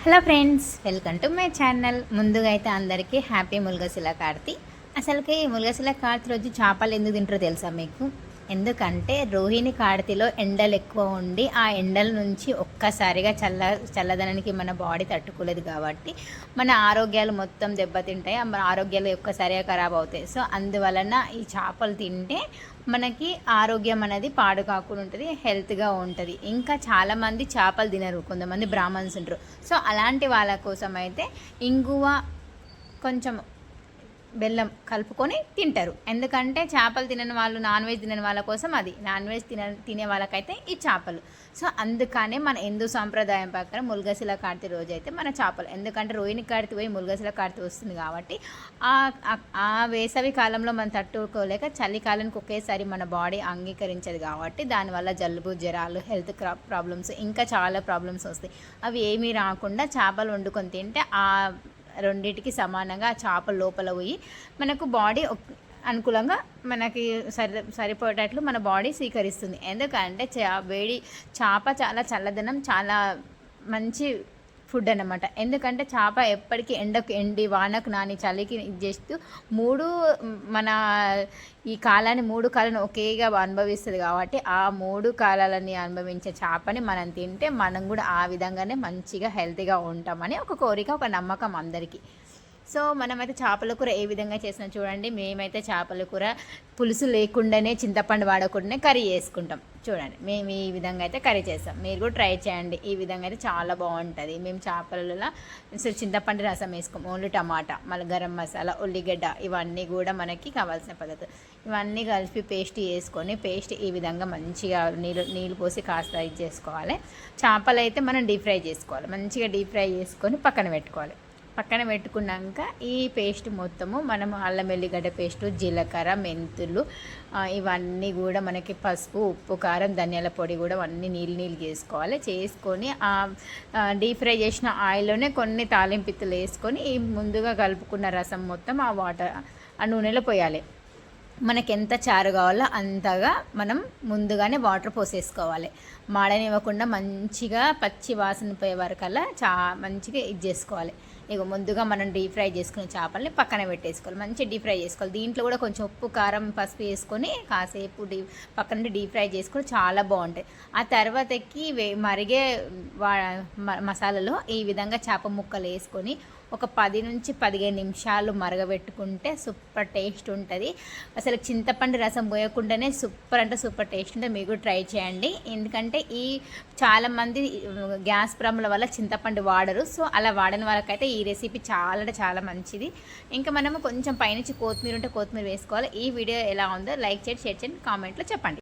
Hello friends, welcome to my channel. ముందుగా అయితే అందరికీ హ్యాపీ ముల్గశిల కార్తి. అసలుకి ముల్గశిల కార్తి రోజు చేపలు ఎందుకు తింటారో తెలుసా మీకు? ఎందుకంటే రోహిణి కార్తిలో ఎండలు ఎక్కువ ఉండి ఆ ఎండల నుంచి ఒక్కసారిగా చల్లదనానికి మన బాడీ తట్టుకోలేదు కాబట్టి మన ఆరోగ్యాలు మొత్తం దెబ్బతింటాయి, మన ఆరోగ్యాలు ఒక్కసారిగా ఖరాబ్ అవుతాయి. సో అందువలన ఈ చేపలు తింటే మనకి ఆరోగ్యం అనేది పాడు కాకుండా ఉంటుంది, హెల్త్గా ఉంటుంది. ఇంకా చాలామంది చేపలు తినరు, కొంతమంది బ్రాహ్మణ్స్ ఉంటారు. సో అలాంటి వాళ్ళ కోసం అయితే ఇంగువ కొంచెం బెల్లం కలుపుకొని తింటారు. ఎందుకంటే చేపలు తినని వాళ్ళు, నాన్ వెజ్ తినని వాళ్ళ కోసం అది, నాన్ వెజ్ తినే వాళ్ళకైతే ఈ చేపలు. సో అందుకనే మన హిందూ సాంప్రదాయం ప్రకారం ముల్గశిల కార్తి రోజు అయితే మన చేపలు, ఎందుకంటే రోహిణి కార్తి పోయి ముల్గశిల కార్తి వస్తుంది కాబట్టి ఆ వేసవి కాలంలో మనం తట్టుకోలేక చలికాలానికి ఒకేసారి మన బాడీ అంగీకరించదు కాబట్టి దానివల్ల జలుబు, జ్వరాలు, హెల్త్ ప్రాబ్లమ్స్, ఇంకా చాలా ప్రాబ్లమ్స్ వస్తాయి. అవి ఏమీ రాకుండా చేపలు వండుకొని తింటే ఆ రెండింటికి సమానంగా ఆ చేపల లోపల పోయి మనకు బాడీ అనుకూలంగా మనకి సరిపోయేటట్లు మన బాడీ స్వీకరిస్తుంది. ఎందుకంటే వేడి చేప చాలా చల్లదనం, చాలా మంచి ఫుడ్ అన్నమాట. ఎందుకంటే చేప ఎప్పటికీ ఎండకు ఎండి, వానకు నాని, చలికి చేస్తూ మన ఈ కాలాన్ని 3 కాలాన్ని ఒకేగా అనుభవిస్తుంది కాబట్టి ఆ 3 కాలాలని అనుభవించే చేపని మనం తింటే మనం కూడా ఆ విధంగానే మంచిగా హెల్తీగా ఉంటామని ఒక కోరిక, ఒక నమ్మకం అందరికీ. సో మనమైతే చేపల కూర ఏ విధంగా చేసినా చూడండి. మేమైతే చేపల కూర పులుసు లేకుండానే, చింతపండు వాడకుండానే కర్రీ చేసుకుంటాం. చూడండి, మేము ఈ విధంగా అయితే కర్రీ చేస్తాం. మీరు కూడా ట్రై చేయండి. ఈ విధంగా అయితే చాలా బాగుంటుంది. మేము చేపలలో చింతపండు రసం వేసుకోం, ఓన్లీ టమాటా, మళ్ళీ గరం మసాలా, ఉల్లిగడ్డ, ఇవన్నీ కూడా మనకి కావాల్సిన పద్ధతి. ఇవన్నీ కలిపి పేస్ట్ చేసుకొని, పేస్ట్ ఈ విధంగా మంచిగా నీళ్ళు పోసి కాస్త ఇది చేసుకోవాలి. చేపలు అయితే మనం డీప్ ఫ్రై చేసుకోవాలి. మంచిగా డీప్ ఫ్రై చేసుకొని పక్కన పెట్టుకోవాలి. పక్కన పెట్టుకున్నాక ఈ పేస్ట్ మొత్తము మనం అల్లం వెల్లిగడ్డ పేస్టు, జీలకర్ర, మెంతులు, ఇవన్నీ కూడా మనకి పసుపు, ఉప్పు, కారం, ధనియాల పొడి కూడా అన్నీ నీళ్ళు చేసుకోవాలి. చేసుకొని డీప్ ఫ్రై చేసిన ఆయిల్లోనే కొన్ని తాలింపిత్తులు వేసుకొని ఈ ముందుగా కలుపుకున్న రసం మొత్తం ఆ నూనెలో పోయాలి. మనకి ఎంత చారు కావాలో అంతగా మనం ముందుగానే వాటర్ పోసేసుకోవాలి. మాడనివ్వకుండా మంచిగా పచ్చి వాసన పోయే వరకల్లా మంచిగా ఇది చేసుకోవాలి. ఇక ముందుగా మనం డీప్ ఫ్రై చేసుకునే చేపల్ని పక్కన పెట్టేసుకోవాలి, మంచిగా డీప్ ఫ్రై చేసుకోవాలి. దీంట్లో కూడా కొంచెం ఉప్పు, కారం, పసుపు వేసుకొని కాసేపు పక్కన డీప్ ఫ్రై చేసుకొని చాలా బాగుంటాయి. ఆ తర్వాతకి మరిగే మసాలాలో ఈ విధంగా చేప ముక్కలు వేసుకొని ఒక 10 నుంచి 15 నిమిషాలు మరగబెట్టుకుంటే సూపర్ టేస్ట్ ఉంటుంది. అసలు చింతపండు రసం పోయకుండానే సూపర్ అంటే సూపర్ టేస్ట్ ఉంటుంది. మీరు ట్రై చేయండి. ఎందుకంటే చాలామంది గ్యాస్ ప్రాబ్లం వల్ల చింతపండు వాడరు. సో అలా వాడని వాళ్ళకైతే ఈ రెసిపీ చాలా అంటే చాలా మంచిది. ఇంకా మనము కొంచెం పైనుంచి కొత్తిమీర ఉంటే కొత్తిమీర వేసుకోవాలి. ఈ వీడియో ఎలా ఉందో లైక్ చేయండి, షేర్ చేయండి, కామెంట్లో చెప్పండి.